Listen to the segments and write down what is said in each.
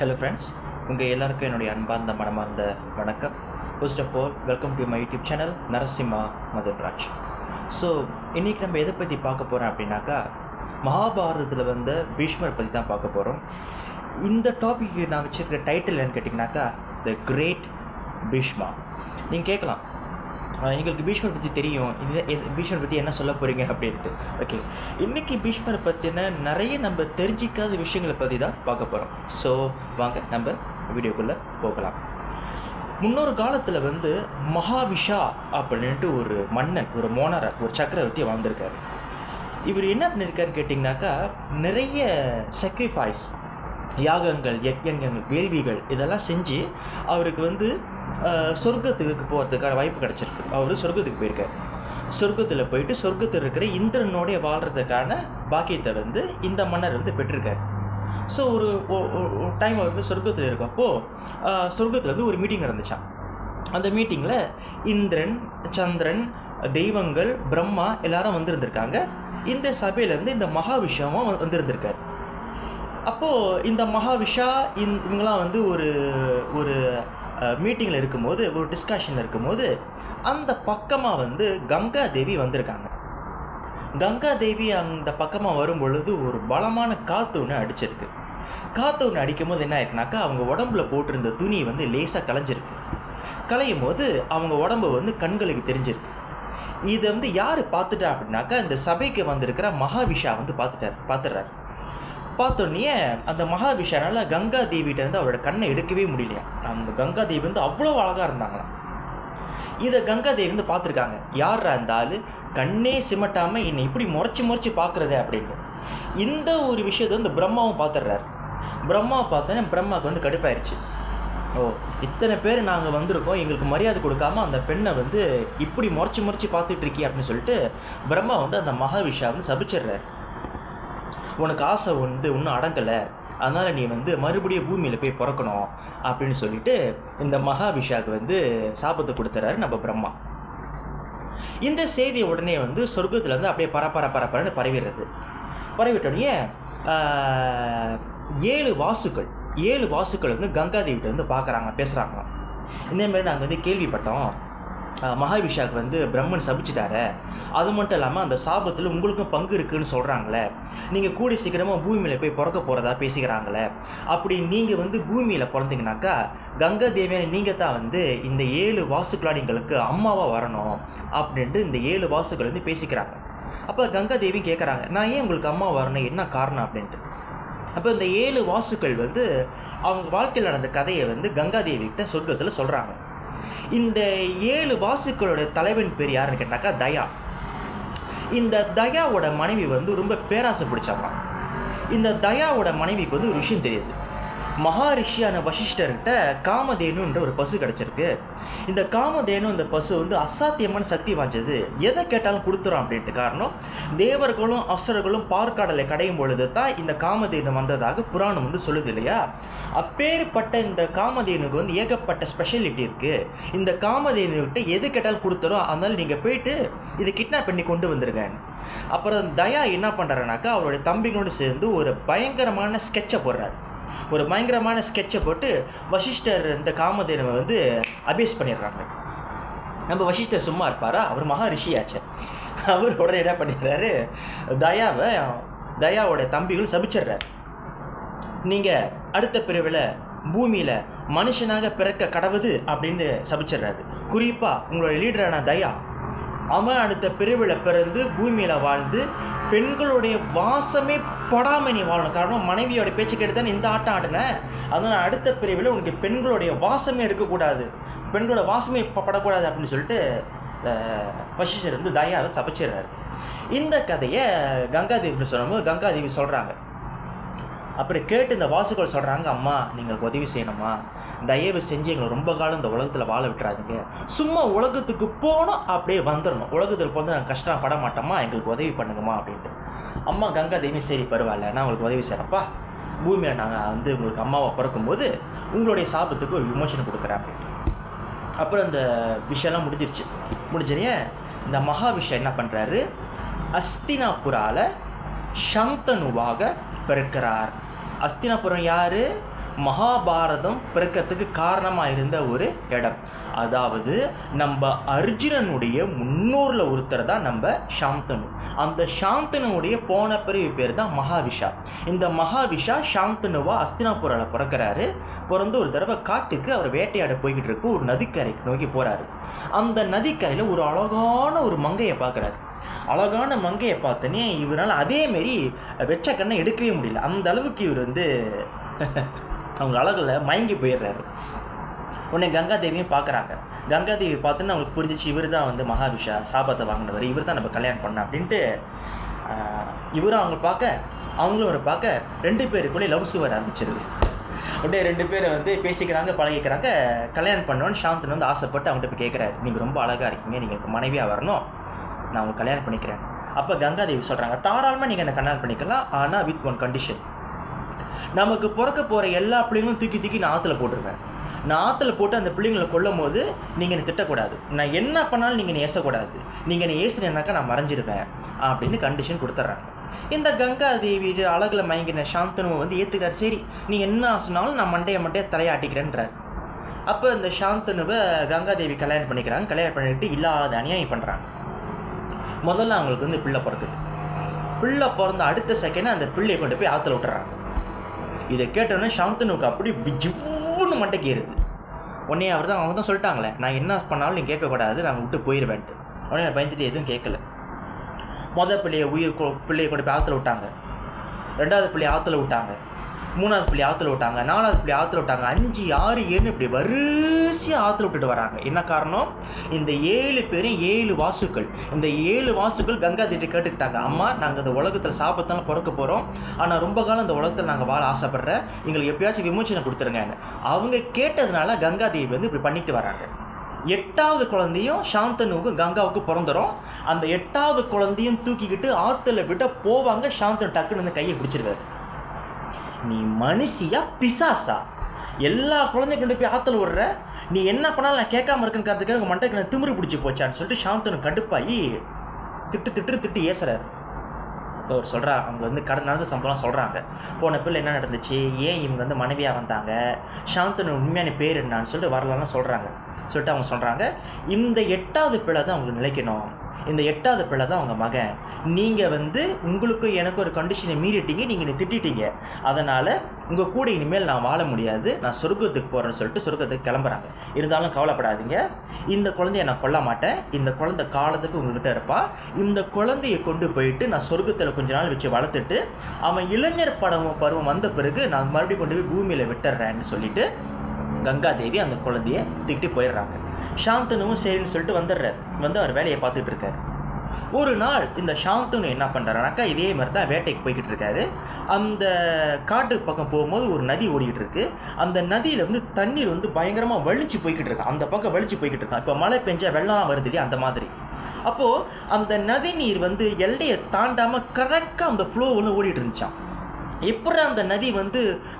Hello friends, உங்கள் எல்லாருக்கும் என்னுடைய அன்பார்ந்த மனமார்ந்த வணக்கம். First of all welcome to my YouTube channel Narasimha Madanraj. So இன்றைக்கி நம்ம எதை பற்றி பார்க்க போகிறோம் அப்படின்னாக்கா, மகாபாரதத்தில் வந்த பீஷ்மரை பற்றி தான் பார்க்க போகிறோம். இந்த டாபிக்கு நான் வச்சுருக்கிற டைட்டில் என்னன்னு கேட்டிங்கனாக்கா, த கிரேட் பீஷ்மா. நீங்கள் கேட்கலாம், எங்களுக்கு பீஷ்மரை பற்றி தெரியும், பீஷ்மரை பற்றி என்ன சொல்ல போகிறீங்க அப்படின்ட்டு. ஓகே, இன்றைக்கி பீஷ்மரை பற்றின நிறைய நம்ம தெரிஞ்சிக்காத விஷயங்களை பற்றி தான் பார்க்க போகிறோம். ஸோ வாங்க நம்ம வீடியோக்குள்ளே போகலாம். முன்னொரு காலத்தில் மகாவிஷா அப்படின்ட்டு ஒரு மன்னன், ஒரு மோனரர், ஒரு சக்கரவர்த்தி வாழ்ந்திருக்காரு. இவர் என்ன பண்ணியிருக்காருன்னு கேட்டிங்கனாக்கா, நிறைய சாக்ரிஃபைஸ், யாகங்கள், யஜ்யங்கள், வேள்விகள் இதெல்லாம் செஞ்சு அவருக்கு சொர்க்கத்துக்கு போகிறதுக்கான வாய்ப்பு கிடச்சிருக்கு. அவர் சொர்க்கத்துக்கு போயிருக்கார். சொர்க்கத்தில் போயிட்டு சொர்க்கத்தில் இருக்கிற இந்திரனோடைய வாழ்கிறதுக்கான பாக்கியத்தை இந்த மன்னர் பெற்றிருக்கார். ஸோ ஒரு டைம் அவர் சொர்க்கத்தில் இருக்கப்போ சொர்க்கத்தில் ஒரு மீட்டிங் நடந்துச்சான். அந்த மீட்டிங்கில் இந்திரன், சந்திரன், தெய்வங்கள், பிரம்மா எல்லாரும் வந்திருந்திருக்காங்க. இந்த சபையிலேருந்து இந்த மகாவிஷ்வாவும் வந்திருந்திருக்கார். அப்போது இந்த மகாவிஷா இவங்களாம் ஒரு ஒரு மீட்டிங்கில் இருக்கும்போது, ஒரு டிஸ்கஷனில் இருக்கும்போது, அந்த பக்கமாக கங்கா தேவி வந்திருக்காங்க. கங்கா தேவி அந்த பக்கமாக வரும் பொழுது ஒரு பலமான காற்று ஒன்று அடிச்சிருக்கு. காற்று ஒன்று அடிக்கும் போது என்ன ஆயிருக்குனாக்கா, அவங்க உடம்புல போட்டிருந்த துணி லேசாக கலைஞ்சிருக்கு. கலையும் போது அவங்க உடம்பு கண்களுக்கு தெரிஞ்சிருக்கு. இதை யார் பார்த்துட்டா அப்படின்னாக்கா, இந்த சபைக்கு வந்திருக்கிற மகாவிஷா பார்த்துடுறாரு. பார்த்தோன்னே அந்த மகாவிஷானால கங்கா தேவிகிட்ட அவரோட கண்ணை எடுக்கவே முடியலையா. அந்த கங்கா தேவி அவ்வளோ அழகாக இருந்தாங்களாம். இதை கங்கா தேவி பார்த்துருக்காங்க. யாரா இந்த ஆள் கண்ணே சிமட்டாமல் என்னை இப்படி முறைச்சி பார்க்குறதே அப்படின்னு. இந்த ஒரு விஷயத்தை பிரம்மாவும் பார்த்துடுறாரு. பிரம்மாவை பார்த்தோன்னே பிரம்மாவுக்கு கடுப்பாயிருச்சு. ஓ, இத்தனை பேர் நாங்கள் வந்திருக்கோம், எங்களுக்கு மரியாதை கொடுக்காம அந்த பெண்ணை இப்படி முறைச்சி பார்த்துட்டு இருக்கி அப்படின்னு சொல்லிட்டு பிரம்மா அந்த மகாவிஷா சபிச்சிடுறாரு. உனக்கு ஆசை இன்னும் அடங்கலை, அதனால் நீ மறுபடியும் பூமியில் போய் பிறக்கணும் அப்படின்னு சொல்லிட்டு இந்த மகாவிஷாவுக்கு சாபத்தை கொடுத்துறாரு நம்ம பிரம்மா. இந்த செய்தியை உடனே சொர்க்கத்தில் அப்படியே பரப்பரன்னு பரவிடுறது. பரவிட்டோடனே 7 வாசுக்கள் கங்காதேவிட்ட பார்க்குறாங்க, பேசுகிறாங்களாம். இதேமாதிரி நாங்கள் கேள்விப்பட்டோம், மகாவிஷாவுக்கு பிரம்மன் சபிச்சிட்டாரு, அது மட்டும் இல்லாமல் அந்த சாபத்தில் உங்களுக்கும் பங்கு இருக்குதுன்னு சொல்கிறாங்களே, நீங்கள் கூடி சீக்கிரமாக பூமியில் போய் பிறக்க போகிறதா பேசிக்கிறாங்களே, அப்படி நீங்கள் பூமியில் பிறந்தீங்கன்னாக்கா கங்கா தேவியான நீங்கள் தான் இந்த 7 வாசுக்களாடிங்களுக்கு அம்மாவாக வரணும் அப்படின்ட்டு இந்த 7 வாசுக்கள் பேசிக்கிறாங்க. அப்போ கங்கா தேவி கேட்குறாங்க, நான் ஏன் உங்களுக்கு அம்மா வரணும், என்ன காரணம் அப்படின்ட்டு. அப்போ இந்த 7 வாசுக்கள் அவங்க வாழ்க்கையில் நடந்த கதையை கங்காதேவிகிட்ட சொர்க்கத்தில் சொல்கிறாங்க. இந்த 7 வாசுக்களோட தலைவன் பேர் யாருன்னு கேட்டாக்கா தயா. இந்த தயாவோட மனைவி ரொம்ப பேராசை பிடிச்சாங்களாம். இந்த தயாவோட மனைவிக்கு ஒரு விஷயம் தெரியுது. மகாரிஷியான வசிஷ்டர்கிட்ட காமதேனுன்ற ஒரு பசு கிடச்சிருக்கு. இந்த காமதேனு இந்த பசு அசாத்தியமான சக்தி வாய்ந்தது, எதை கேட்டாலும் கொடுத்துரும் அப்படின்ட்டு. காரணம், தேவர்களும் அசுரர்களும் பார்க்கடலை கடையும் பொழுது தான் இந்த காமதேனு வந்ததாக புராணம் சொல்லுது இல்லையா. அப்பேற்பட்ட இந்த காமதேனுக்கு ஏகப்பட்ட ஸ்பெஷாலிட்டி இருக்குது. இந்த காமதேனுக்கிட்ட எது கேட்டாலும் கொடுத்துரும், அதனால நீங்கள் போயிட்டு இதை கிட்னாப் பண்ணி கொண்டு வந்துருங்க. அப்புறம் தயா என்ன பண்ணுறாருனாக்கா, அவருடைய தம்பிகளோடு சேர்ந்து ஒரு பயங்கரமான ஸ்கெட்சை போடுறாரு. ஒரு பயங்கரமான ஸ்கெட்சை போட்டு வசிஷ்டர் இந்த காமதேனுவை அபியூஸ் பண்ணிடுறாங்க. நம்ம வசிஷ்டர் சும்மா இருப்பாரா, அவர் மகாரிஷியாச்சு. அவர் உடனே என்ன பண்ணிடுறாரு, தயாவோட தம்பிகள் சபிச்சிடுறாரு. நீங்கள் அடுத்த பிரிவில் பூமியில் மனுஷனாக பிறக்க கடவுது அப்படின்னு சபிச்சிடுறாரு. குறிப்பாக உங்களோட லீடரான தயா, அவன் அடுத்த பிரிவில் பிறந்து பூமியில் வாழ்ந்து பெண்களுடைய வாசமே படாமல் நீ வாழணும். காரணம், மனைவியோட பேச்சு கேட்டு தான் இந்த ஆட்டம் ஆடினேன், அதனால் அடுத்த பிரிவில் உனக்கு பெண்களுடைய வாசமே எடுக்கக்கூடாது, பெண்களோட வாசமே படக்கூடாது அப்படின்னு சொல்லிட்டு வசிஷ்டர் தயாவை சபிச்சிடுறாரு. இந்த கதையை கங்காதேவி சொல்லும்போது கங்காதேவி சொல்கிறாங்க. அப்படி கேட்டு இந்த வாசுக்கள் சொல்கிறாங்க, அம்மா நீங்கள் உதவி செய்யணுமா, தயவு செஞ்சு எங்களை ரொம்ப காலம் இந்த உலகத்தில் வாழ விட்டுறாதீங்க, சும்மா உலகத்துக்கு போனோம் அப்படியே வந்துடணும், உலகத்தில் போந்து நாங்கள் கஷ்டப்பட மாட்டோமா, எங்களுக்கு உதவி பண்ணுங்கம்மா அப்படின்ட்டு. அம்மா கங்காதேவி, சரி பரவாயில்ல, நான் உங்களுக்கு உதவி செய்கிறப்பா, பூமியில் நாங்கள் உங்களுக்கு அம்மாவை பிறக்கும்போது உங்களுடைய சாபத்துக்கு ஒரு விமோசனம் கொடுக்குறேன் அப்படின்ட்டு. அப்புறம் இந்த விஷயம்லாம் முடிஞ்சிருச்சே இந்த மகாவிஷா என்ன பண்ணுறாரு, அஸ்தினாபுரால சந்தனுவாக பிறக்கிறார். அஸ்தினாபுரம் யார்? மகாபாரதம் பிறக்கிறதுக்கு காரணமாக இருந்த ஒரு இடம். அதாவது நம்ம அர்ஜுனனுடைய முன்னோரில் ஒருத்தர் தான் நம்ம சாந்தனு. அந்த சாந்தனுடைய போன பிறகு பேர் தான் மகாவிஷா. இந்த மகாவிஷா சாந்தனுவா அஸ்தினாபுரில் பிறக்கிறாரு. பிறந்து ஒரு தடவை காட்டுக்கு அவர் வேட்டையாட போய்கிட்டு இருக்கு. ஒரு நதிக்கரைக்கு நோக்கி போகிறாரு. அந்த நதிக்கரையில் ஒரு அழகான ஒரு மங்கையை பார்க்குறாரு. அழகான மங்கையை பார்த்தோன்னே இவரால் அதேமாரி வெச்ச கண்ணை எடுக்கவே முடியல. அந்த அளவுக்கு இவர் அவங்க அழகில் மயங்கி போயிடுறாரு. உடனே கங்காதேவியும் பார்க்குறாங்க. கங்காதேவி பார்த்தோன்னா அவங்களுக்கு புரிஞ்சிச்சு, இவர் தான் மகாவிஷா சாபத்தை வாங்கினவர், இவர் தான் நம்ம கல்யாணம் பண்ண அப்படின்ட்டு இவரும் அவங்க பார்க்க அவங்களும் ஒரு பார்க்க 2 பேருக்குள்ளே லவ்ஸ் வர ஆரம்பிச்சிருது. அப்படியே 2 பேரை பேசிக்கிறாங்க, பழகிக்கிறாங்க. கல்யாணம் பண்ணோன்னு சாந்தனு ஆசைப்பட்டு அவங்ககிட்ட போய் கேட்குறாரு, நீங்கள் ரொம்ப அழகாக இருக்கீங்க, நீங்கள் இப்போ மனைவியாக வரணும், நான் உங்களுக்கு கல்யாணம் பண்ணிக்கிறேன். அப்போ கங்காதேவி சொல்கிறாங்க, தாராளமாக நீங்கள் என்னை கல்யாணம் பண்ணிக்கலாம், ஆனால் வித் ஒன் கண்டிஷன். நமக்கு பிறக்க போகிற எல்லா பிள்ளைங்களும் தூக்கி நான் ஆற்றுல போட்டுருவேன். நான் ஆற்றுல போட்டு அந்த பிள்ளைங்களை கொல்லும் போது நீங்கள் என்னை திட்டக்கூடாது, நான் என்ன பண்ணாலும் நீங்கள் என்னை ஏசக்கூடாது, நீங்கள் என்னை ஏசுனேன்னாக்கா நான் மறைஞ்சிருவேன் அப்படின்னு கண்டிஷன் கொடுத்துட்றாங்க. இந்த கங்காதேவி அழகில் மயங்கின சாந்தனு ஏற்றுக்கிறார். சரி, நீ என்ன சொன்னாலும் நான் மண்டையை தலையாட்டிக்கிறேன்றார். அப்போ இந்த சாந்தனுவை கங்காதேவி கல்யாணம் பண்ணிக்கிறாங்க. கல்யாணம் பண்ணிட்டு இல்லாத அநியாயம் பண்ணுறாங்க. முதல்ல அவங்களுக்கு பிள்ளை பிறக்குது. பிள்ளை பிறந்த அடுத்த செகண்ட் அந்த பிள்ளையை கொண்டு போய் ஆற்றுல விட்டுறாங்க. இதை கேட்டோன்னே சாந்தனுக்கு அப்படி விஜுன்னு மண்டைக்கு ஏறுது. உடனே அவங்க தான் சொல்லிட்டாங்களே, நான் என்ன பண்ணாலும் நீ கேட்கக்கூடாது, நான் விட்டு போயிடுவேன்ட்டு. உடனே நான் பயந்துட்டு எதுவும் கேட்கல. முதல் பிள்ளையை பிள்ளையை கொண்டு போய் ஆற்றுல விட்டாங்க. 2வது பிள்ளையை ஆற்றுல விட்டாங்க. 3வது பிள்ளை ஆற்றுல விட்டாங்க. 4வது பிள்ளை ஆற்றுல விட்டாங்க. 5, 6, 7 இப்படி வரிசையாக ஆற்றுல விட்டுட்டு வராங்க. என்ன காரணம்? இந்த 7 பேரும் 7 வாசுக்கள். இந்த 7 வாசுக்கள் கங்காதேவி கேட்டுக்கிட்டாங்க, அம்மா நாங்கள் இந்த உலகத்தில் சாப்பிட்டாலும் பிறக்க போகிறோம், ஆனால் ரொம்ப காலம் இந்த உலகத்தில் நாங்கள் வாழ ஆசைப்படுறேன், எங்களுக்கு எப்படியாச்சும் விமோச்சனை கொடுத்துருங்கன்னு. அவங்க கேட்டதுனால கங்காதேவி இப்படி பண்ணிட்டு வராங்க. 8வது குழந்தையும் சாந்தனுக்கு கங்காவுக்கு பிறந்துடும். அந்த 8வது குழந்தையும் தூக்கிக்கிட்டு ஆற்றுல விட போவாங்க. சாந்தனு டக்குன்னு கையை பிடிச்சிருக்காரு. நீ மனுஷியா பிசாசா? எல்லா குழந்தையும் கொண்டு போய் ஆற்றுல விடுற, நீ என்ன பண்ணாலும் நான் கேட்காம இருக்குன்னு உங்கள் மண்டைக்கு நான் திமிரு பிடிச்சி போச்சான்னு சொல்லிட்டு சாந்தனு கடுப்பாகி திட்டு ஏசுறாரு. இப்போ அவர் சொல்கிறா, அவங்க நடந்த சம்பளம் சொல்கிறாங்க. போன பிள்ளை என்ன நடந்துச்சு, ஏன் இவங்க மனைவியாக வந்தாங்க, சாந்தனு உண்மையான பேர் என்னான்னு சொல்லிட்டு வரலான்னு சொல்கிறாங்க. சொல்லிட்டு அவங்க சொல்கிறாங்க, இந்த 8வது பிள்ளை தான் அவங்களுக்கு நிலைக்கணும், இந்த 8வது பிள்ளை தான் அவங்க மகன். நீங்கள் உங்களுக்கும் எனக்கு ஒரு கண்டிஷனை மீறிட்டீங்க, நீங்கள் என்னை திட்டிட்டீங்க, அதனால் உங்கள் கூட இனிமேல் நான் வாழ முடியாது, நான் சொர்க்கத்துக்கு போகிறேன்னு சொல்லிட்டு சொர்க்கத்துக்கு கிளம்புறாங்க. இருந்தாலும் கவலைப்படாதீங்க, இந்த குழந்தைய நான் கொல்ல மாட்டேன், இந்த குழந்தை காலத்துக்கு உங்ககிட்ட இருப்பான், இந்த குழந்தைய கொண்டு போயிட்டு நான் சொர்க்கத்தில் கொஞ்ச நாள் வச்சு வளர்த்துட்டு அவன் இளைஞர் பருவம் வந்த பிறகு நான் மறுபடியும் கொண்டு போய் பூமியில் விட்டுறேன்னு சொல்லிட்டு கங்காதேவி அந்த குழந்தைய தூக்கிட்டு போயிடுறாங்க. சாந்தனுவும் சரின்னு சொல்லிட்டு வந்துடுறாரு. அவர் வேலையை பார்த்துட்டு இருக்காரு. ஒரு நாள் இந்த சாந்தனு என்ன பண்ணுறாருனாக்கா, இதே மாதிரி தான் வேட்டைக்கு போய்கிட்டு இருக்காரு. அந்த காட்டு பக்கம் போகும்போது ஒரு நதி ஓடிக்கிட்டு இருக்கு. அந்த நதியில் தண்ணீர் பயங்கரமாக வலிச்சு போய்கிட்டு இருக்கு. அந்த பக்கம் வலிச்சு போய்கிட்டு இருக்கான். இப்போ மழை பெஞ்சா வெள்ளம் வருது இல்லையா, அந்த மாதிரி. அப்போது அந்த நதி நீர் எல்லையை தாண்டாமல் கரெக்டாக அந்த ஃப்ளோ ஓடிட்டு இருந்துச்சான். எப்படி அந்த நதி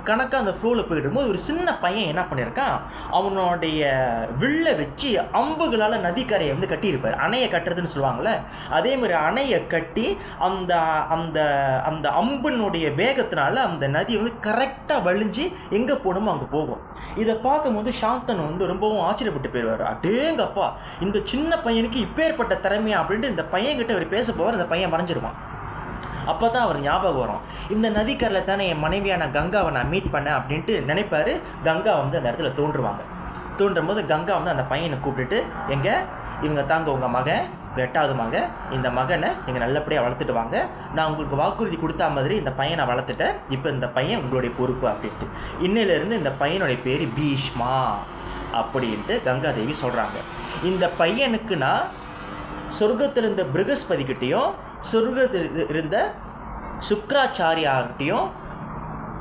கணக்காக அந்த ஃப்ளோவில் போயிடும்போது ஒரு சின்ன பையன் என்ன பண்ணியிருக்கான், அவனுடைய வில்லை வச்சு அம்புகளால் நதிக்கரையை கட்டியிருப்பார். அணையை கட்டுறதுன்னு சொல்லுவாங்கள்ல, அதே மாதிரி அணையை கட்டி அந்த அந்த அந்த அம்பினுடைய வேகத்தினால அந்த நதி கரெக்டாக வலிஞ்சு எங்கே போகணுமோ அங்கே போகும். இதை பார்க்கும்போது சாந்தனு ரொம்பவும் ஆச்சரியப்பட்டு போயிடுவார். அடேங்கப்பா, இந்த சின்ன பையனுக்கு இப்பேற்பட்ட திறமையா அப்படின்ட்டு இந்த பையன்கிட்ட அவர் பேச போவார். அந்த பையன் மறைஞ்சிருவான். அப்போ தான் அவர் ஞாபகம் வரும், இந்த நதிக்கரில் தானே என் மனைவியான கங்காவை நான் மீட் பண்ணேன் அப்படின்ட்டு நினைப்பார். கங்கா அந்த இடத்துல தோன்றுவாங்க. தோன்றும் போது கங்கா அந்த பையனை கூப்பிட்டுட்டு, எங்கே இவங்க தாங்க உங்கள் மகன், 8வது மகன், இந்த மகனை நீங்கள் நல்லபடியாக வளர்த்துட்டு வாங்க, நான் உங்களுக்கு வாக்குறுதி கொடுத்தா மாதிரி இந்த பையனை வளர்த்துட்டேன், இப்போ இந்த பையன் உங்களுடைய பொறுப்பு அப்படின்ட்டு. இன்னிலிருந்து இந்த பையனுடைய பேர் பீஷ்மா அப்படின்ட்டு கங்காதேவி சொல்கிறாங்க. இந்த பையனுக்கு நான் சொர்க்கத்தில் இருந்த பிருகஸ்பதிக்கிட்டையும் சொர்க்கத்தில் இருந்த சுக்ராச்சாரியார்கிட்டையும்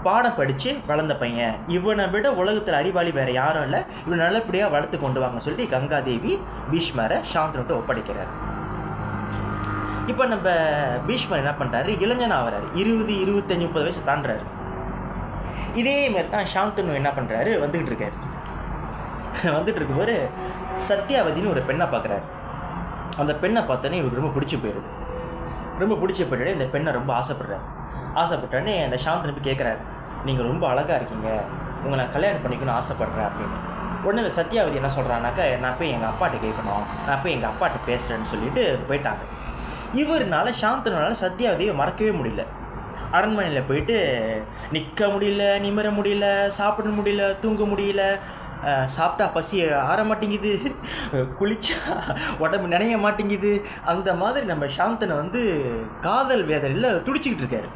பாடம் படித்து வளர்ந்த பையன், இவனை விட உலகத்தில் அறிவாளி வேறு யாரும் இல்லை, இவனை நல்லபடியாக வளர்த்து கொண்டு வாங்க சொல்லி கங்காதேவி பீஷ்மரை சாந்தனுட்டு ஒப்படைக்கிறார். இப்போ நம்ம பீஷ்மர் என்ன பண்ணுறாரு, இளைஞனாக வர்றாரு. 20, 25, 30 வயசு தாண்டுறாரு. இதே மாதிரி தான் சாந்தனு என்ன பண்ணுறாரு, வந்துக்கிட்டு இருக்காரு. வந்துட்டு இருக்கும்போது சத்யாவதினு ஒரு பெண்ணை பார்க்குறாரு. அந்த பெண்ணை பார்த்தோன்னே இவருக்கு ரொம்ப பிடிச்சி போயிடுது. ரொம்ப பிடிச்ச போய்ட்டு இந்த பெண்ணை ரொம்ப ஆசைப்பட்றாரு. ஆசைப்பட்டோடனே அந்த சாந்தனு போய் கேட்குறாரு, நீங்கள் ரொம்ப அழகாக இருக்கீங்க, உங்களை நான் கல்யாணம் பண்ணிக்கணும்னு ஆசைப்பட்றேன் அப்படின்னு. உடனே இந்த சத்யாவதி என்ன சொல்கிறான்னாக்கா, நான் போய் எங்கள் அப்பாட்ட கேட்கணும், நான் போய் எங்கள் அப்பாட்ட பேசுகிறேன்னு சொல்லிட்டு போயிட்டாங்க. இவர்னால சாந்தனுனால சத்யாவதியை மறக்கவே முடியல. அரண்மனையில் போயிட்டு நிற்க முடியல, நிமிர முடியல, சாப்பிட முடியல, தூங்க முடியல, சாப்பிட்டா பசி ஆற மாட்டேங்குது, குளிச்சா உடம்பு நினைய மாட்டேங்குது. அந்த மாதிரி நம்ம சாந்தனை வந்து காதல் வேதனையில் துடிச்சிக்கிட்டு இருக்காரு.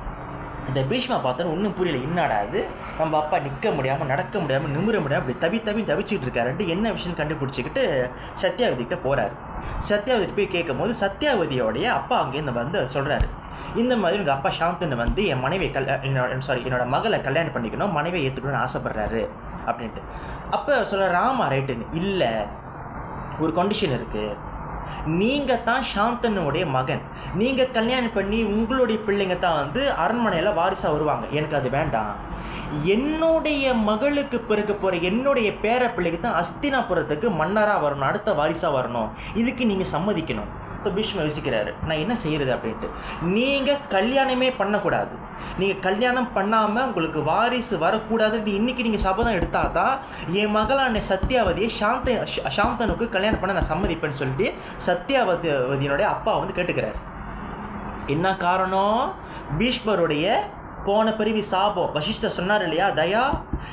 இந்த பீஷ்மா பார்த்தோன்னு ஒன்றும் புரியல, என்னடா அது நம்ம அப்பா நிற்க முடியாமல், நடக்க முடியாமல், நிமிர முடியாமல் அப்படி தவிச்சிக்கிட்டு இருக்காருன்ட்டு என்ன விஷயம் கண்டுபிடிச்சிக்கிட்டு சத்யாவதிக்கிட்ட போகிறாரு. சத்யாவதி போய் கேட்கும் போது சத்யாவதியோடைய அப்பா அங்கேருந்து வந்து சொல்கிறாரு, இந்த மாதிரி உங்கள் அப்பா சாந்தனு வந்து என் மனைவியை என்னோட மகளை கல்யாணம் பண்ணிக்கணும், மனைவியை ஏற்றுக்கணும்னு ஆசைப்பட்றாரு அப்படின்ட்டு. அப்போ சொல்கிற ராமா ரைட்டுன்னு, இல்லை ஒரு கண்டிஷன் இருக்குது, நீங்கள் தான் சாந்தனுடைய மகன், நீங்கள் கல்யாணம் பண்ணி உங்களுடைய பிள்ளைங்க தான் வந்து அரண்மனையில் வாரிசாக வருவாங்க, எனக்கு அது வேண்டாம். என்னுடைய மகளுக்கு பிறகு போகிற என்னுடைய பேர பிள்ளைக்கு தான் அஸ்தினாபுரத்துக்கு மன்னராக வரணும், அடுத்த வாரிசாக வரணும், இதுக்கு நீங்கள் சம்மதிக்கணும். இப்போ பீஷ்ம யோசிக்கிறாரு, நான் என்ன செய்கிறது அப்படின்ட்டு. நீங்கள் கல்யாணமே பண்ணக்கூடாது, நீங்கள் கல்யாணம் பண்ணாமல் உங்களுக்கு வாரிசு வரக்கூடாதுன்னு இன்றைக்கி நீங்கள் சபதம் எடுத்தால் தான் என் மகளான சத்யாவதியை சாந்தனுக்கு கல்யாணம் பண்ண நான் சம்மதிப்பேன்னு சொல்லிட்டு சத்யாவதியினுடைய அப்பா வந்து கேட்டுக்கிறார். என்ன காரணம்? பீஷ்மருடைய போன பிறவி சாபம். வசிஷ்டர் சொன்னார் இல்லையா, தயா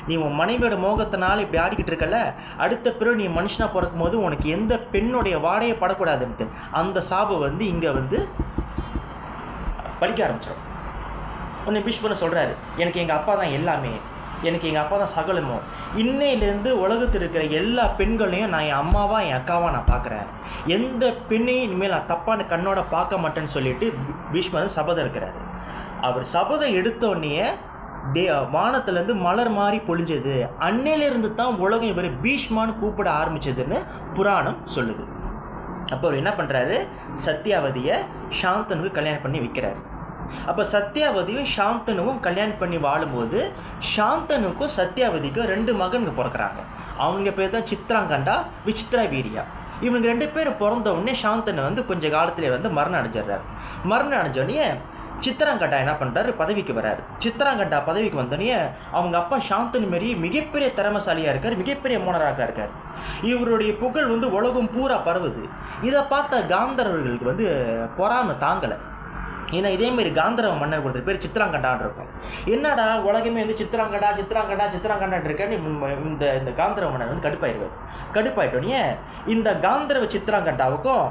நீ உன் மனைவியோட மோகத்தினால இப்படி ஆடிக்கிட்டு இருக்கல, அடுத்த பிறகு நீ மனுஷனாக பிறக்கும் போது உனக்கு எந்த பெண்ணுடைய வாடையை படக்கூடாதுன்ட்டு அந்த சாபம் வந்து இங்கே வந்து படிக்க ஆரம்பிச்சிடும். உன்னை பீஷ்மர் சொல்கிறாரு, எனக்கு எங்கள் அப்பா தான் எல்லாமே, எனக்கு எங்கள் அப்பா தான் சகலமோ, இன்னையிலேருந்து உலகத்தில் இருக்கிற எல்லா பெண்களையும் நான் என் அம்மாவா என் அக்காவாக நான் பார்க்குறேன், எந்த பெண்ணையும் இனிமேல் நான் தப்பான கண்ணோட பார்க்க மாட்டேன்னு சொல்லிட்டு பீஷ்மர் சபதம் இருக்கிறாரு. அவர் சபதம் எடுத்தோடனே வானத்திலேருந்து மலர் மாதிரி பொழிஞ்சது. அன்னையிலிருந்து தான் உலகம் இவர் பீஷ்மான்னு கூப்பிட ஆரம்பிச்சதுன்னு புராணம் சொல்லுது. அப்போ அவர் என்ன பண்ணுறாரு, சத்யாவதியை சாந்தனுக்கு கல்யாணம் பண்ணி வைக்கிறாரு. அப்போ சத்யாவதியும் சாந்தனுவும் கல்யாணம் பண்ணி வாழும்போது சாந்தனுக்கும் சத்யாவதிக்கும் 2 மகன்கள் பிறக்கிறாங்க. அவங்க பேர் தான் சித்ராங்கண்டா, விசித்ரா வீரியா. இவங்க 2 பேரும் பிறந்த உடனே சாந்தனு வந்து கொஞ்சம் காலத்திலே வந்து மரணம் அடைஞ்சிடுறாரு. மரணம் அடைஞ்சோடனே சித்ராங்கண்டா என்ன பண்ணுறாரு, பதவிக்கு வர்றாரு. சித்ராங்கண்டா பதவிக்கு வந்தோடனே அவங்க அப்பா சாந்தனு மாரி மிகப்பெரிய திறமசாலியாக இருக்கார், மிகப்பெரிய மோனராக இருக்கார். இவருடைய புகழ் வந்து உலகம் பூரா பரவுது. இதை பார்த்த காந்தரவர்களுக்கு வந்து பொறாமை தாங்கலை. ஏன்னா இதேமாரி காந்தரவ மன்னர் கொடுத்த பேர் சித்ராங்கண்டான் இருக்கும். என்னடா உலகமே வந்து சித்ராங்கண்டான் இருக்கேன்னு இந்த காந்தரவ மன்னர் வந்து கடுப்பாயிட்டோன்னே இந்த காந்தரவ சித்ராங்கண்டாவுக்கும்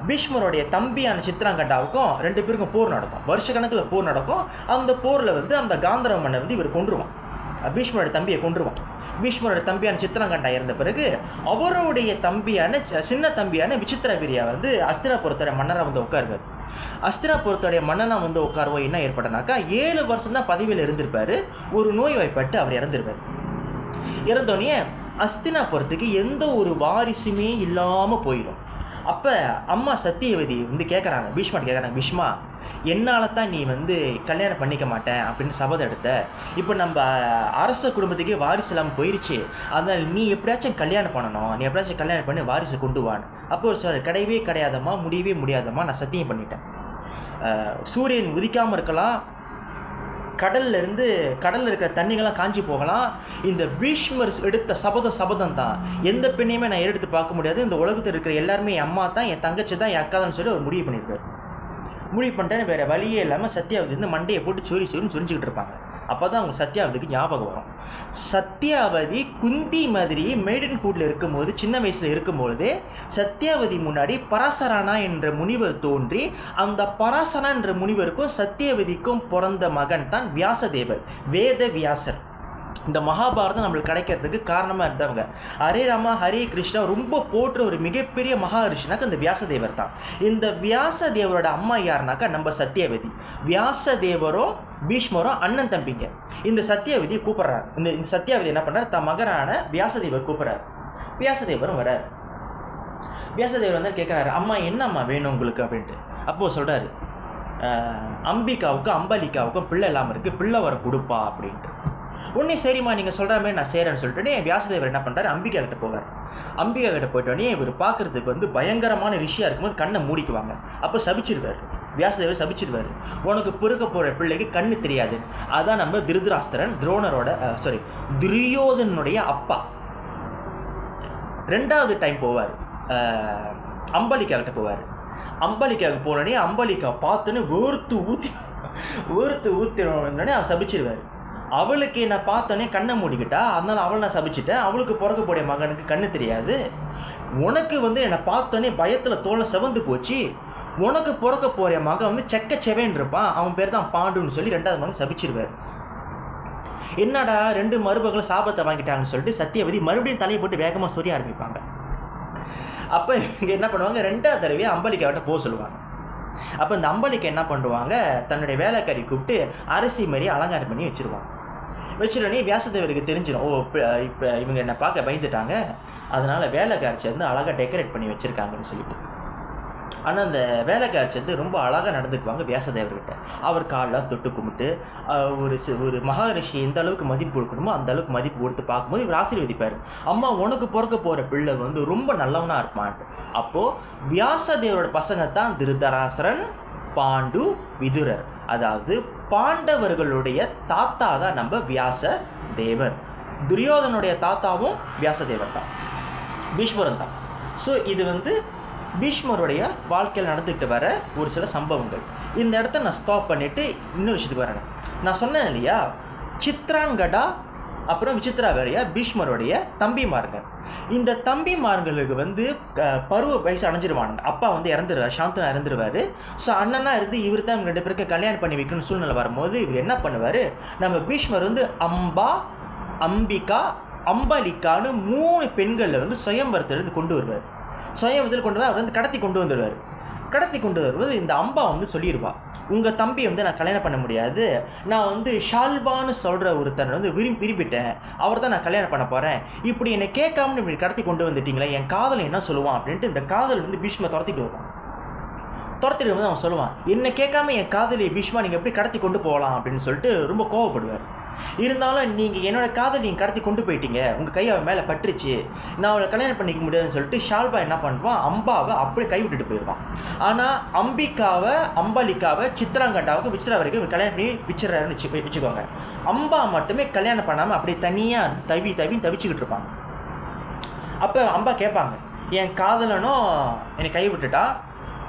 பீஷ்மருடைய தம்பியான சித்ராங்கண்டாவுக்கும் 2 பேருக்கும் போர் நடக்கும். வருஷ கணக்கில் போர் நடக்கும். அந்த போரில் வந்து அந்த காந்தரவ மன்னர் வந்து இவர் கொன்றுவான், பீஷ்மருடைய தம்பியை கொன்றுவான். பீஷ்மருடைய தம்பியான சித்ராங்கண்டா இறந்த பிறகு அவருடைய சின்ன தம்பியான விசித்திர வீரியா வந்து அஸ்தினாபுரத்தோட மன்னராக வந்து உட்காருவார். அஸ்தினாபுரத்தோடைய மன்னனாக வந்து உட்காருவோம். என்ன ஏற்பட்டனாக்கா 7 வருஷம் தான் பதவியில் இருந்திருப்பார். ஒரு நோய் வாய்ப்பட்டு அவர் இறந்துருவார். இறந்தோடனே அஸ்தினாபுரத்துக்கு எந்த ஒரு வாரிசுமே இல்லாமல் போயிடும். அப்போ அம்மா சத்தியவதி வந்து கேட்குறாங்க, பீஷ்மர் கேட்குறாங்க, பீஷ்மா என்னால் தான் நீ வந்து கல்யாணம் பண்ணிக்க மாட்டேன் அப்படின்னு சபதம் எடுத்த, இப்போ நம்ம அரச குடும்பத்துக்கே வாரிசு இல்லாமல் போயிடுச்சு, அதனால் நீ எப்படியாச்சும் கல்யாணம் பண்ணணும், நீ எப்படியாச்சும் கல்யாணம் பண்ணி வாரிசு கொண்டு வான்னு. அப்போ ஒரு சார் கிடையவே கிடையாதம்மா, முடியவே முடியாதம்மா, நான் சத்தியம் பண்ணிட்டேன். சூரியன் உதிக்காமல் இருக்கலாம், கடலில் இருக்கிற தண்ணிகள்லாம் காஞ்சி போகலாம், இந்த பீஷ்மர் எடுத்த சபதம் தான், எந்த பெண்ணையுமே நான் எடுத்து பார்க்க முடியாது, இந்த உலகத்தில் இருக்கிற எல்லாருமே என் அம்மா தான், என் தங்கச்சி தான், என் அக்கா தான் சொல்லி அவர் முடிவு பண்ணியிருக்காரு. முடிவு பண்ணிட்டேன்னு வேறு வழியே இல்லாமல் சத்யாவதி வந்து மண்டையை போட்டு சொரிஞ்சுக்கிட்டு இருப்பாங்க. அப்போ தான் அவங்க சத்யாவதிக்கு ஞாபகம் வரும். சத்யாவதி குந்தி மாதிரி மெய்டன்ஹுட்டில் இருக்கும்போது, சின்ன வயசில் இருக்கும்போது சத்யாவதி முன்னாடி பராசரானா என்ற முனிவர் தோன்றி, அந்த பராசரா என்ற முனிவருக்கும் சத்யாவதிக்கும் பிறந்த மகன் தான் வியாசதேவர், வேத வியாசர். இந்த மகாபாரதம் நம்மளுக்கு கிடைக்கிறதுக்கு காரணமாக இருந்தவங்க. ஹரே ராமா ஹரே கிருஷ்ணா ரொம்ப போற்ற ஒரு மிகப்பெரிய மகாரிஷினாக்கா இந்த வியாசதேவர் தான். இந்த வியாசதேவரோட அம்மா யாருனாக்கா நம்ம சத்யாவதி. வியாசதேவரும் பீஷ்மரும் அண்ணன் தம்பிங்க. இந்த சத்யாவதியை கூப்பிட்றாரு. இந்த சத்யாவதி என்ன பண்ணுறாரு, தன் மகனான வியாசதேவர் கூப்பிட்றாரு. வியாசதேவரும் வர்றாரு. வியாசதேவர் வந்து கேட்குறாரு, அம்மா என்ன அம்மா வேணும் உங்களுக்கு அப்படின்ட்டு. அப்போது சொல்கிறாரு, அம்பலிக்காவுக்கும் பிள்ளை இல்லாமல் இருக்குது, பிள்ளை வர கொடுப்பா அப்படின்ட்டு. உடனே சரிம்மா நீங்கள் சொல்கிற மாதிரி நான் செய்கிறேன்னு சொல்லிட்டு வியாசதேவர் என்ன பண்ணுறாரு, அம்பிகா கிட்ட போவார். அம்பிகா கிட்ட போயிட்டோடனே இவர் பார்க்குறதுக்கு வந்து பயங்கரமான ரிஷியாக இருக்கும்போது கண்ணை மூடிக்குவாங்க. அப்போ சபிச்சிருவார். வியாசதேவர் சபிச்சிடுவார், உனக்கு பிறக்க போகிற பிள்ளைக்கு கண்ணு தெரியாது. அதான் நம்ம திருதராஷ்டிரன், துரியோதனுடைய அப்பா. 2வது டைம் போவார், அம்பலிக்காகிட்ட போவார். அம்பலிக்காவுக்கு போனோடனே அம்பலிக்கா பார்த்தோன்னே வேர்த்து ஊற்றினோடனே அவன் சபிச்சிருவார். அவளுக்கு என்னை பார்த்தோன்னே கண்ணை மூடிக்கிட்டா, அதனால் அவளை நான் சபிச்சிட்டேன். அவளுக்கு பிறக்கக்கூடிய மகனுக்கு கண்ணு தெரியாது. உனக்கு என்னை பார்த்தோன்னே பயத்தில் தோலை செவந்து போச்சு. உனக்கு பிறக்க போகிற மகன் செக்கச்செவேன்னு இருப்பான், அவன் பேர் தான் பாண்டுன்னு சொல்லி 2வது மகன் சபிச்சிருவார். என்னடா 2 மருமகளும் சாபத்தை வாங்கிட்டாங்கன்னு சொல்லிட்டு சத்தியவதி மறுபடியும் தலையை போட்டு வேகமாக சொரிய ஆரம்பிப்பாங்க. அப்போ இங்கே என்ன பண்ணுவாங்க, 2வது தடவை அம்பலிக்காவிட்ட போக சொல்லுவாங்க. அப்போ இந்த அம்பலிக்கை என்ன பண்ணுவாங்க, தன்னுடைய வேலைக்காரி கூப்பிட்டு அரிசி மாதிரி அலங்காரம் பண்ணி வச்சிருடனே வியாசதேவருக்கு தெரிஞ்சிடும், இப்போ இவங்க என்னை பார்க்க பயந்துட்டாங்க, அதனால் வேலைக்காரி அழகாக டெக்கரேட் பண்ணி வச்சுருக்காங்கன்னு சொல்லிட்டு. ஆனால் அந்த வேலைக்காரி ரொம்ப அழகாக நடந்துக்குவாங்க வியாசதேவர்கிட்ட. அவர் காலெலாம் தொட்டு கும்பிட்டு ஒரு மகாரிஷி எந்த அளவுக்கு மதிப்பு கொடுக்கணுமோ அந்த அளவுக்கு மதிப்பு கொடுத்து பார்க்கும்போது இவர் ஆசீர்வதிப்பார். அம்மா உனக்கு பிறக்க போகிற பிள்ளை ரொம்ப நல்லவனாக இருப்பான்ட்டு. அப்போது வியாசதேவரோட பசங்க தான் திருதராஷ்டிரன், பாண்டு, விதுரர். அதாவது பாண்டவர்களுடைய தாத்தா தான் நம்ம வியாசதேவர். துரியோதனுடைய தாத்தாவும் வியாசதேவர் தான், பீஷ்மரன் தான். ஸோ இது பீஷ்மருடைய வாழ்க்கையில் நடந்துக்கிட்டு வர ஒரு சில சம்பவங்கள். இந்த இடத்த நான் ஸ்டாப் பண்ணிவிட்டு இன்னொரு விஷயத்துக்கு வரேன். நான் சொன்னேன் இல்லையா, சித்ராங்கடா அப்புறம் விசித்ரா வேறையா பீஷ்மருடைய தம்பிமார்கள். இந்த தம்பிமார்களுக்கு பருவ வயசு அடைஞ்சிருவானுங்க. அப்பா இறந்துருவார், சாந்தனா இறந்துருவார். ஸோ அண்ணனா இருந்து இவர் தான் 2 பேருக்கு கல்யாணம் பண்ணி வைக்கணும்னு சூழ்நிலை வரும்போது இவர் என்ன பண்ணுவார், நம்ம பீஷ்மர் அம்பா, அம்பிகா, அம்பலிக்கான்னு 3 பெண்களில் சுயம்பரத்திலிருந்து கொண்டு வருவார். சுயம்பரத்தில் கொண்டு அவர் கடத்தி கொண்டு வந்துடுவார். கடத்தி கொண்டு வருவது இந்த அம்பா சொல்லிடுவா, உங்கள் தம்பி நான் கல்யாணம் பண்ண முடியாது, நான் ஷால்வான்னு சொல்கிற ஒருத்தர் விரும்பிட்டேன், அவர் தான் நான் கல்யாணம் பண்ண போகிறேன், இப்படி என்னை கேட்காம இப்படி கடத்தி கொண்டு வந்துட்டீங்களே, என் காதல் என்ன சொல்லுவான் அப்படின்ட்டு இந்த காதல் பீஷ்மா துரத்திட்டு வருவான். துரத்திட்டு வந்து அவன் சொல்லுவான், என்னை கேட்காம என் காதலியை பீஷ்மா நீங்கள் எப்படி கடத்தி கொண்டு போகலாம் அப்படின்னு சொல்லிட்டு ரொம்ப கோவப்படுவார். இருந்தாலும் நீங்கள் என்னோடய காதல் நீங்கள் கடத்தி கொண்டு போயிட்டீங்க, உங்கள் கை அவன் மேலே பட்டுருச்சு, நான் அவளை கல்யாணம் பண்ணிக்க முடியாதுன்னு சொல்லிட்டு ஷால்பா என்ன பண்ணுவான், அம்பாவை அப்படியே கைவிட்டுட்டு போயிடுவான். ஆனால் அம்பிகாவை, அம்பலிக்காவை, சித்ராங்கண்டாவுக்கு விசித்திரா வரைக்கும் கல்யாணம் பண்ணி வச்சுருன்னு வச்சுக்கோங்க. அம்பா மட்டுமே கல்யாணம் பண்ணாமல் அப்படியே தனியாக தவிச்சுக்கிட்டு இருப்பாங்க. அப்போ அம்பா கேட்பாங்க, என் காதலனும் என்னை கைவிட்டுட்டா,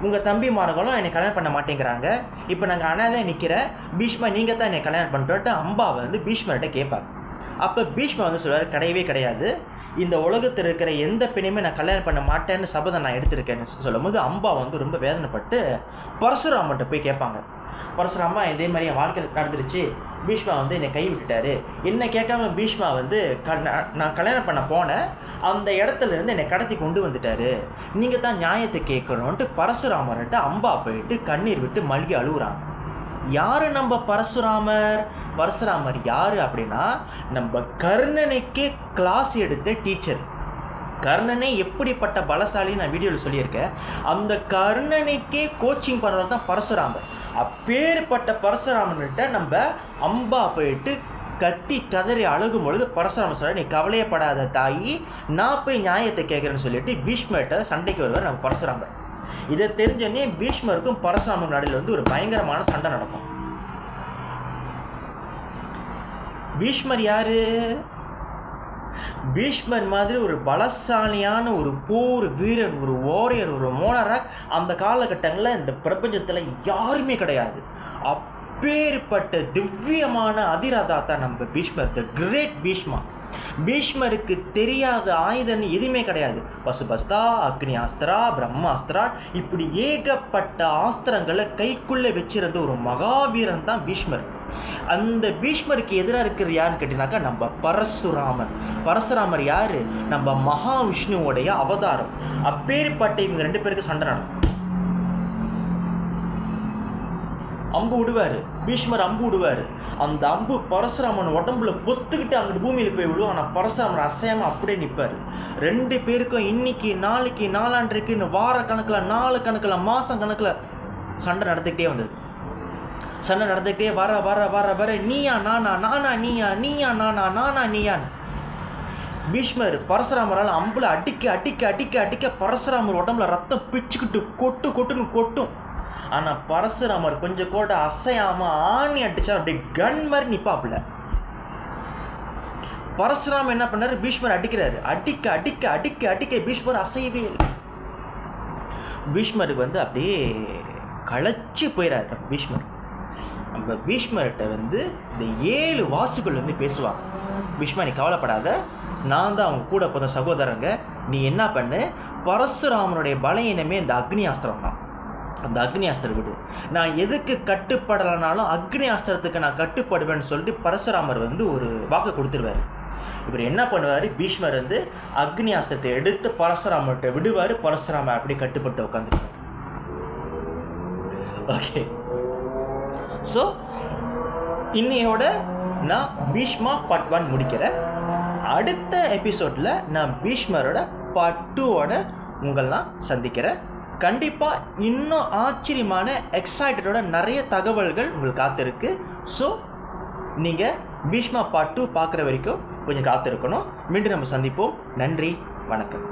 உங்கள் தம்பிமார்களும் என்னை கல்யாணம் பண்ண மாட்டேங்கிறாங்க, இப்போ நாங்கள் அனாதை நிற்கிறேன், பீஷ்மா நீங்கள் தான் என்னை கல்யாணம் பண்ணிட்டு அம்பாவை பீஷ்மர்கிட்ட கேட்பாங்க. அப்போ பீஷ்மா சொல்லுவார், கிடையவே கிடையாது, இந்த உலகத்தில் இருக்கிற எந்த பெண்ணையுமே நான் கல்யாணம் பண்ண மாட்டேன்னு சபதம் நான் எடுத்திருக்கேன்னு சொல்லும் போது அம்பா ரொம்ப வேதனைப்பட்டு பரசுராமன்ட்ட போய் கேட்பாங்க. பரசுராமா, இதே மாதிரி என் வாழ்க்கையில் நடந்துருச்சு, பீஷ்மா என்னை கை விட்டுட்டாரு, என்னை கேட்காம பீஷ்மா நான் கல்யாணம் பண்ண போனேன், அந்த இடத்துல இருந்து என்னை கடத்தி கொண்டு வந்துட்டாரு, நீங்கள் தான் நியாயத்தை கேட்கணுன்ட்டு பரசுராமர்கிட்ட அம்பா போயிட்டு கண்ணீர் விட்டு மல்கி அழுகுறாங்க. யார் நம்ம பரசுராமர் யார் அப்படின்னா, நம்ம கர்ணனுக்கே கிளாஸ் எடுத்த டீச்சர். கர்ணனே எப்படிப்பட்ட பலசாலின்னு நான் வீடியோவில் சொல்லியிருக்கேன். அந்த கர்ணனுக்கே கோச்சிங் பண்ணுறது தான் பரசுராமர். அப்பேற்பட்ட பரசுராமர்கிட்ட நம்ம அம்பா போயிட்டு கத்தி கதறி அழுகும் பொழுது பரசுராமர் சொல்ல, நீ கவலையப்படாத தாயி, நான் போய் நியாயத்தை கேட்குறேன்னு சொல்லிட்டு பீஷ்மர்கிட்ட சண்டைக்கு வருவார் நம்ம பரசுராமர். இதை தெரிஞ்சோடனே பீஷ்மருக்கும் பரசுராமர் நடுவில் ஒரு பயங்கரமான சண்டை நடக்கும். பீஷ்மர் யாரு? பீஷ்மர் மாதிரி ஒரு பலசாலியான ஒரு போர் வீரன், ஒரு வாரியர், ஒரு மோனராக் அந்த காலகட்டங்களில் இந்த பிரபஞ்சத்தில் யாருமே கிடையாது. அப்பேற்பட்ட திவ்யமான அதிராதாத்தா நம்ம பீஷ்மர், த கிரேட் பீஷ்மா. பீஷ்மருக்கு தெரியாத ஆயுதம் எதுவுமே கிடையாது. பசுபஸ்தா, அக்னி ஆஸ்திரா, பிரம்மாஸ்திரா, இப்படி ஏகப்பட்ட ஆஸ்திரங்களை கைக்குள்ளே வச்சிருந்த ஒரு மகாவீரன் தான் பீஷ்மர். அந்த பீஷ்மருக்கு எதிராக இருக்கிறது யாருன்னு கேட்டீங்கன்னாக்கா நம்ம பரசுராமர். பரசுராமர் யாரு? நம்ம மகாவிஷ்ணுவோடைய அவதாரம். அப்பேற்பட்ட இவங்க 2 பேருக்கு சண்டை நடக்கும். அம்பு விடுவார் பீஷ்மர், அம்பு விடுவார். அந்த அம்பு பரசுராமன் உடம்புல பொத்துக்கிட்டு அங்கிட்டு பூமியில் போய் விடுவோம். ஆனால் பரசுராமன் அசையாமல் அப்படியே நிற்பார். 2 பேருக்கும் இன்னைக்கு நாளைக்கு நாளாண்டிருக்குன்னு வார கணக்கில், நாலு கணக்கில், மாதம் கணக்கில் சண்டை நடந்துக்கிட்டே வந்தது. சண்டை நடந்துக்கிட்டே வர வர வர வர நீயா நானா, நானா நீயா, நீயா நானா, நானா நீயான். பீஷ்மர் பரசுராமரால் அம்புல அடிக்க அடிக்க அடிக்க அடிக்க பரசுராமர் உடம்புல ரத்தம் பிச்சுக்கிட்டு கொட்டுன்னு கொட்டும். ஆனால் பரசுராமர் கொஞ்சம் கூட அசையாமல் ஆணி அடிச்சா அப்படியே கன் மாதிரி நிற்பாப்புல. பரசுராமர் என்ன பண்ணாரு, பீஷ்மர் அடிக்கிறாரு. அடிக்க அடிக்க அடிக்க அடிக்க பீஷ்மர் அசையவே இல்லை. பீஷ்மருக்கு அப்படியே களைச்சி போயிடாரு பீஷ்மர். நம்ம பீஷ்மர்கிட்ட இந்த 7 வாசுகள் பேசுவாங்க. பீஷ்மா, நீ கவலைப்படாத, நான் தான் அவங்க கூட பிறந்த சகோதரங்க. நீ என்ன பண்ணு, பரசுராமனுடைய பலையினமே இந்த அக்னி அஸ்திரம் தான். அந்த அக்னி அஸ்திரம் விடு. நான் எதுக்கு கட்டுப்படலைனாலும் அக்னி அஸ்திரத்துக்கு நான் கட்டுப்படுவேன்னு சொல்லிட்டு பரசுராமர் ஒரு வாக்கு கொடுத்துருவார். இவர் என்ன பண்ணுவார், பீஷ்மர் அக்னி அஸ்திரத்தை எடுத்து பரசுராமர்கிட்ட விடுவார். பரசுராமர் அப்படி கட்டுப்பட்டு உட்காந்துருவார். ஓகே, ஸோ இன்னையோட நான் பீஷ்மா பார்ட் 1 முடிக்கிறேன். அடுத்த எபிசோடில் நான் பீஷ்மரோட பார்ட் 2ஓட உங்களெலாம் சந்திக்கிறேன். கண்டிப்பாக இன்னும் ஆச்சரியமான எக்ஸைட்டடோட நிறைய தகவல்கள் உங்களுக்கு காத்திருக்கு. ஸோ நீங்கள் பீஷ்மா பார்ட் 2 பார்க்குற வரைக்கும் கொஞ்சம் காத்திருக்கணும். மீண்டும் நம்ம சந்திப்போம். நன்றி, வணக்கம்.